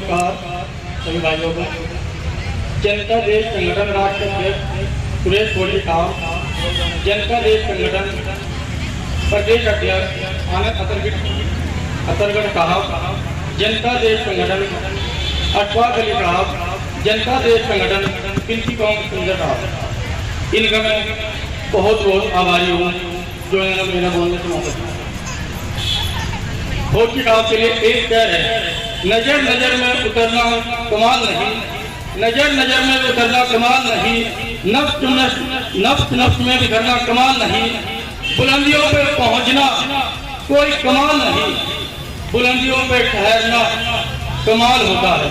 नमस्कार सभी भाइयों को। जनता देश संगठन राष्ट्र अध्यक्ष सुरेश कोहली साहब, जनता देश संगठन प्रदेश अध्यक्ष आनंद अतरगढ़ साहब, जनता देश संगठन अशफाक अली साहब, जनता देश संगठन पिंकी कौम सुंदर साहब, इनका मैं बहुत बहुत आभारी हूँ जो इन्होंने मेरा बोलने से मौका दिया। फौजी साहब के लिए एक कह है, नजर नजर में उतरना कमाल नहीं, नजर नजर में उतरना कमाल नहीं, नफ्स नफ्स में बिखरना कमाल नहीं, बुलंदियों पे पहुंचना कोई कमाल नहीं, बुलंदियों पे ठहरना कमाल होता है।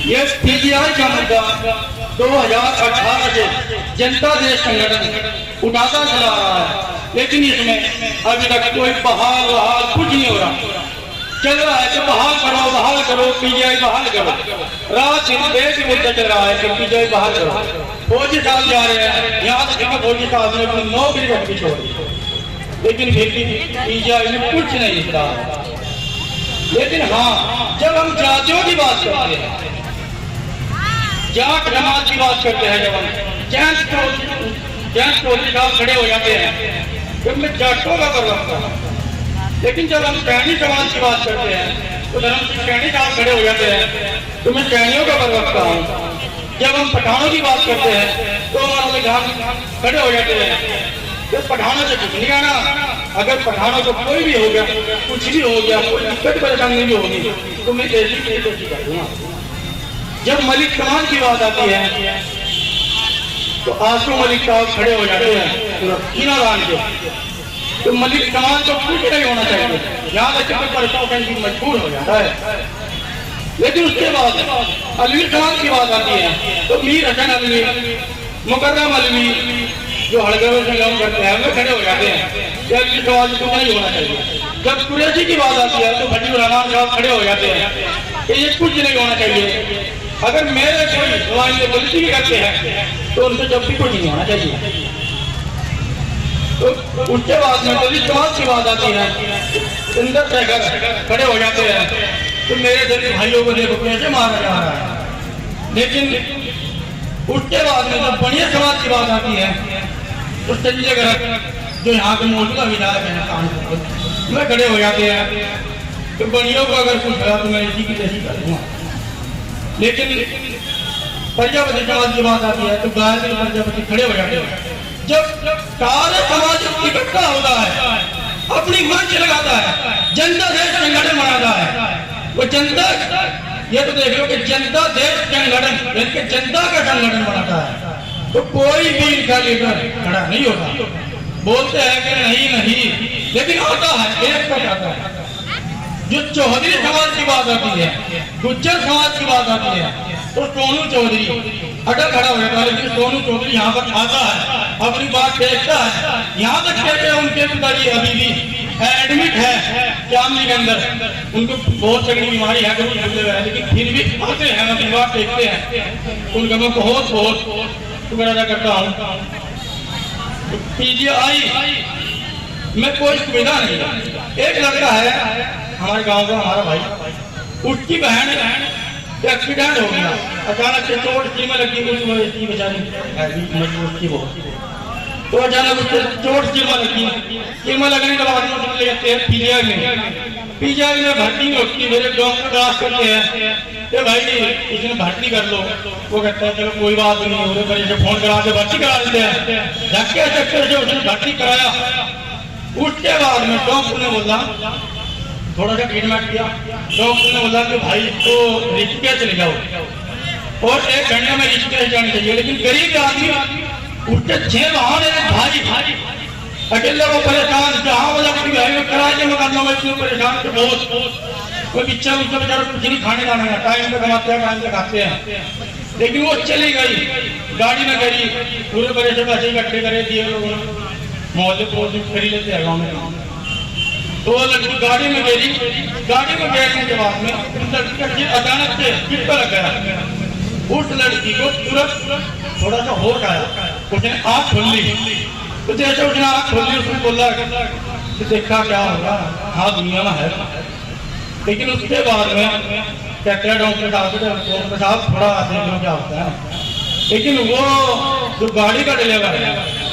ये पीजीआई का मुद्दा 2018 से जनता देश संगठन उठाता चला रहा है, लेकिन इसमें अभी तक कोई बहाल कुछ नहीं हो रहा। चल रहा है कि बहाल करो पीजीआई बहाल करो, रात एक मुद्दा चल रहा है कि पीजीआई बहाल करो। फौजी साहब जा रहे हैं, यहाँ तक फौजी साहब ने अपनी नौकरी रखनी छोड़ी, लेकिन फिर भी पीजीआई में कुछ नहीं लिखा। लेकिन हाँ, जब हम जातियों की बात करते हैं, जाट जमात की बात करते हैं, जब हम जेंट्स फौजी साहब खड़े हो जाते हैं तो मैं जाटों का प्रवक्ता हूँ। लेकिन जब हम सैनी समाज की बात करते हैं तो धर्म सैनी साहब खड़े हो जाते हैं तो मैं सैनियों का प्रवक्ता हूँ। जब हम पठानों की बात करते हैं तो हमारे जहाँ खड़े हो जाते हैं तो पठानों से कुछ नहीं आना। अगर पठानों को कोई भी हो गया, कुछ भी हो गया, कोई दिक्कत परेशानी भी होगी तो मैं ऐसी कर दूंगा। जब मलिक कमान की बात आती है तो आंसू मलिक साहब खड़े हो जाते हैं कीना दान के, तो मलिक कमान तो कुछ नहीं होना चाहिए, यहाँ तक कोई परेशान की मजबूर हो जाता है। लेकिन उसके बाद अलवी कमान की बात आती है तो मीर हसन अलवी, मुकर्रम अलवी जो हड़गड़ों से काम करते हैं वे खड़े हो जाते हैं, अलवी समाज को नहीं होना चाहिए। जब कुरैशी की बात आती है तो भट्टी रहमान साहब खड़े हो जाते हैं कि ये कुछ नहीं होना चाहिए। अगर मेरे कोई गलती भी करते हैं तो उनको जब भी कुछ नहीं होना चाहिए। तो उसके बाद में दलित समाज की बात आती है, इंदर शेखर खड़े हो जाते हैं तो मेरे दलित भाइयों को देखो कैसे मारा जा रहा है। लेकिन उसके बाद में जब बनिया समाज की बात आती है तो संजय गर्ग जो यहाँ के मौजूदा विधायक है कानपुर में खड़े हो जाते हैं तो बनियों को अगर कुछ कहा तो मैं इसी की तैसी कर दूंगा। लेकिन प्रजापति समाज की बात आती है तो गायत्री प्रजापति खड़े हो जाते हैं। जब सारे समाज इकट्ठा होता है, अपनी मंच लगाता है, जनता देश संगठन बनाता है, वो जनता ये तो देख लो कि जनता देश संगठन यानी जनता का संगठन बनाता है तो कोई भी इनका लीडर खड़ा नहीं होता। बोलते हैं कि नहीं, लेकिन आता है एक तक आता है। जो चौधरी समाज की बात आती है, गुज्जर समाज की बात आती है तो सोनू चौधरी अटल खड़ा हो जाता है। लेकिन सोनू चौधरी यहाँ पर आता है, अपनी बात देखता है, यहाँ तक कहते हैं उनके पिताजी अभी भी एडमिट है जामनी के अंदर, उनको बहुत तगड़ी बीमारी है, लेकिन फिर भी आते हैं, अपनी बात देखते हैं। उनका मैं बहुत बहुत शुक्र अदा करता हूँ। पीजीआई में कोई सुविधा नहीं। एक लड़का है हमारे गांव का, हमारा भाई, उसकी बहन एक्सीडेंट हो गया, अचानक से चोट में लगी, उसकी बेचारी वो तो अचानक उससे चोट में लगने के बाद ले जाते हैं पीजीआई में भर्ती होती है। मेरे डॉक्टर क्लास करते हैं कि भाई इसमें भर्ती कर लो, वो कहता है चलो कोई बात नहीं, उन्हें बड़े से फोन करा के भर्ती करा देते हैं। धक्के चक्कर से उसने भर्ती कराया। उसके बाद में डॉक्टर ने बोला, थोड़ा सा ट्रीटमेंट किया, डॉक्टर ने बोला कि भाई तो ऋषिकेश चले जाओ और 1 घंटे में ऋषिकेश जाना चाहिए। लेकिन गरीब आदमी उसके 6 भाई अकेले को परेशान, जहाँ वाला अपनी भाई में किराए के मकानों में इतने परेशान के बहुत कोई बिच्चा बेचारा कुछ नहीं खाने जाना है, टाइम पे कमाते हैं, टाइम पे खाते हैं। लेकिन वो चली गई, गाड़ी में गई, पूरे बड़े से पैसे इकट्ठे करे दिए लोगों ने, मोहल्ले को खरीद लेते हैं गाँव में। तो वो लड़की गाड़ी में गई, गाड़ी में बैठने के बाद में लड़की अचानक से किट पर लग गया। उस लड़की को तुरंत थोड़ा सा होश आया, उसने आँख खोल ली, तो जैसे उसने आँख खोल ली उसने बोला कि देखा क्या होगा, हाँ दुनिया में है। लेकिन उसके बाद में कहते हैं डॉक्टर साहब थोड़ा आदमी क्या होता है, लेकिन वो जो गाड़ी का ड्राइवर है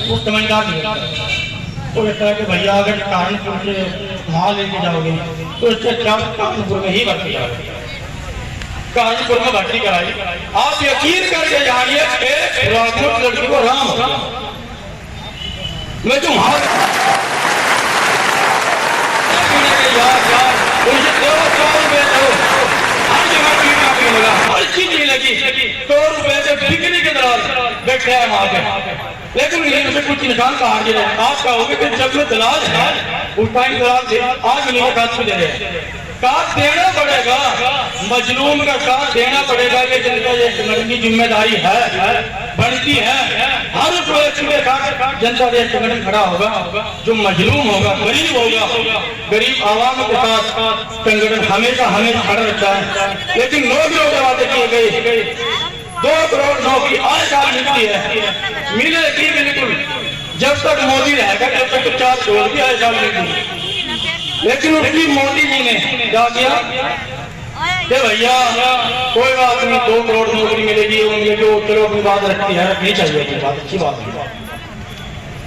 वो समझदार नहीं होता। वो कहता है कि भैया अगर कानपुर से वहाँ लेके जाओगे तो इससे अच्छा कानपुर में ही भर्ती कराओगे। कानपुर में भर्ती कराई, आप यकीन करके जानिए राजपूत लड़की को राम मैं जो हर चीज नहीं लगी, 100 रुपए से बिकने के दौरान बैठे हैं वहां पे, लेकिन इनसे कुछ इंसान कहा गया है। आप कहोगे कि जब में दलाल है उस टाइम दलाल थे, आज नहीं काट दे रहे, काट देना पड़ेगा, मजलूम का काट देना पड़ेगा। ये जनता ये संगठन की जिम्मेदारी है, बनती है। हर सुबह जनता देश संगठन खड़ा होगा, जो मजलूम होगा, गरीब होगा, गरीब आवाम के साथ संगठन हमेशा खड़ा रहता है। लेकिन नौकरियों की बातें की गई, 2 करोड़ नौकरी आज साल मिलती है, मिलेगी बिल्कुल जब तक मोदी रहेगा, जब तक 4 करोड़ की आज साल मिलती। लेकिन उसकी मोदी जी ने क्या किया कि भैया कोई बात नहीं, 2 करोड़ नौकरी मिलेगी, उनके जो चलो अपनी बात रखती है, रखनी चाहिए, ये बात अच्छी बात है।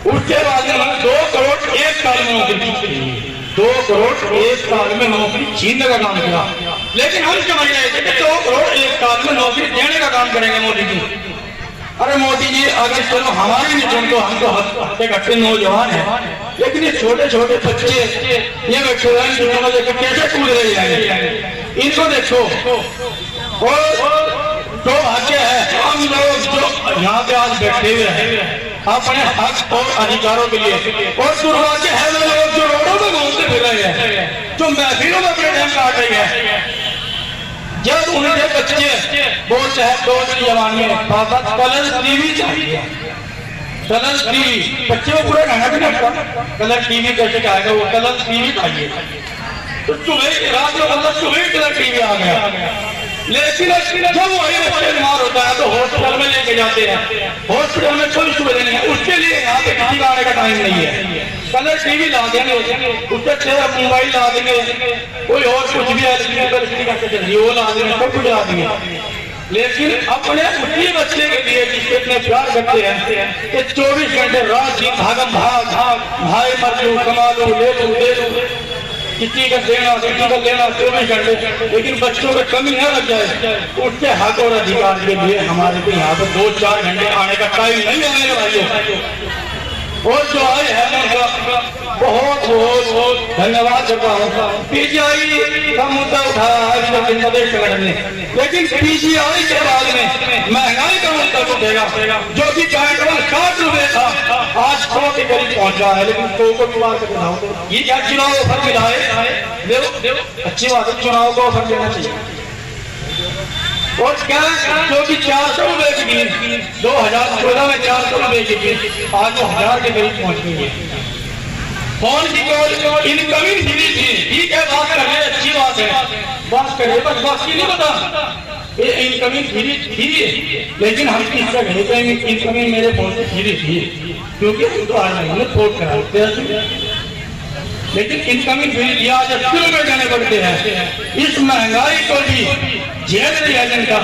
उसके बाद में 2 करोड़ 1 साल में नौकरी, 2 करोड़ 1 साल में नौकरी छीनने का काम किया। लेकिन हम समझ रहे थे कि 2 करोड़ 1 साल में नौकरी देने का काम करेंगे मोदी जी। अरे मोदी जी अगर चलो हमारे नहीं सुन तो हम तो हफ्ते घट्टे नौजवान है, लेकिन ये छोटे छोटे बच्चे ये बैठे हुए कैसे कूद रहे हैं, इनको देखो। और जो भाग्य है हम लोग जो यहाँ पे आज बैठे हुए हैं अपने हक और अधिकारों के लिए, और दुर्भाग्य है वो लोग जो रोडों में घूमते फिर रहे हैं, जो महफिलों में अपने टाइम काट रही है। जब उनके बच्चे बोलते हैं दोस्त जवान में पापा कलर टीवी चाहिए, कलर टीवी, बच्चे को पूरा कहना भी नहीं कलर टीवी कैसे कहेगा, वो कलर टीवी चाहिए। तो सुबह रात में मतलब सुबह कलर टीवी आ गया। लेकिन जब वही बच्चे बीमार होता है तो हॉस्पिटल में लेके जाते हैं, हॉस्पिटल में कोई सुविधा नहीं है, उसके लिए यहाँ पे किसी का आने का टाइम नहीं है। कलर टीवी ला देंगे, उससे मोबाइल ला देंगे, कोई और कुछ भी है वो ला देंगे, सब कुछ ला देंगे। लेकिन अपने उसी बच्चे के लिए जिससे इतने प्यार करते हैं कि 24 घंटे रात दिन भागम भाग भाई मर लो, कमा लो, ले लो, किसी का देना किसी का लेना 24 घंटे। लेकिन बच्चों में कमी न लग जाए, उसके हक और अधिकार के लिए हमारे को यहाँ पर 2-4 घंटे आने का टाइम नहीं आने वाले। और जो आए हैं उनका बहुत बहुत धन्यवाद करता हूँ। पीजीआई का मुद्दा उठाया है प्रदेश संगठन ने, लेकिन पीजीआई के बाद में महंगाई का मुद्दा उठेगा, जो कि 60 रुपए था आज 100 के करीब पहुंचा है। लेकिन 100 को भी मार कर दिखाओ, ये क्या चुनाव ऑफर मिला है, देखो अच्छी बात है, चुनाव को ऑफर देना चाहिए। और क्या जो कि 400 रुपए की थी 2014 में 400 रुपए की थी, आज वो 1000 के करीब पहुंच गई है। फोन की कॉल इनकमिंग फ्री थी, ठीक है बात कर रहे, अच्छी बात है, बात करिए, बस बाकी नहीं पता ये इनकमिंग फ्री थी। लेकिन हम किसका गए थे, इनकमिंग मेरे फोन से फ्री थी क्योंकि हम तो आज हमने फोन कराते, लेकिन इनकमिंग फ्री दिया 80 रुपए देने पड़ते हैं। इस महंगाई को भी झेल रही है जनता।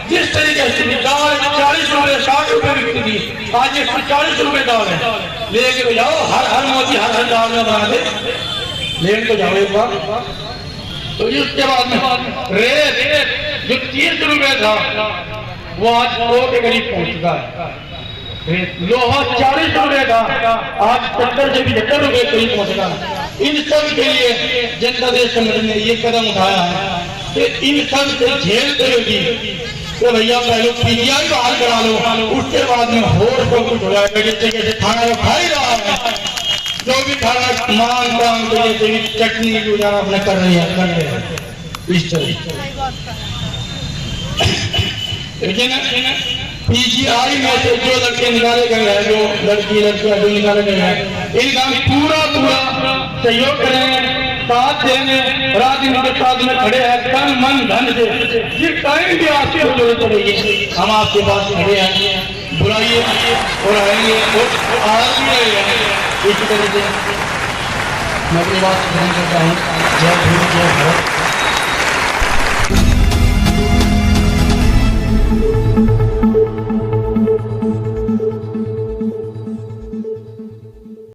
जिस तरीके से दाल 40 रुपए 60 रुपए बिकती थी, आज 140 रुपए दाल है, लेके तो जाओ, हर मोदी हर दाल में बना दे, लेने तो जाओ एक बार। तो इसके बाद में रेट जो 30 रुपए था वो आज 100 के करीब पहुंच चुका है। लोहा 40 रुपए का आज 70 से 75 रुपए करीब पहुंचेगा। इन सब के लिए जनता देश संगठन ने ये कदम उठाया है कि इन सब से झेलते हुए तो भैया पहले पीजीआई बहाल करा लो, उसके बाद में और सब कुछ हो जाएगा। जैसे जैसे खाना में खा ही रहा है, जो भी खाना मांग मांग जैसे चटनी गुजारा अपने कर रही है इस तरह। लेकिन पीजीआई में से जो लड़के निकाले गए हैं, जो लड़कियां जो निकाले गए हैं, इनका पूरा सहयोग करें, साथ देने, रात दिन के साथ में खड़े हैं, तन मन धन से। जिस टाइम भी आपकी जरूरत पड़ेगी हम आपके पास खड़े हैं, बुलाइए और आएंगे और आ भी रहे हैं। इसी तरह से मैं अपनी बात खत्म करता हूँ। जय भीम जय भारत।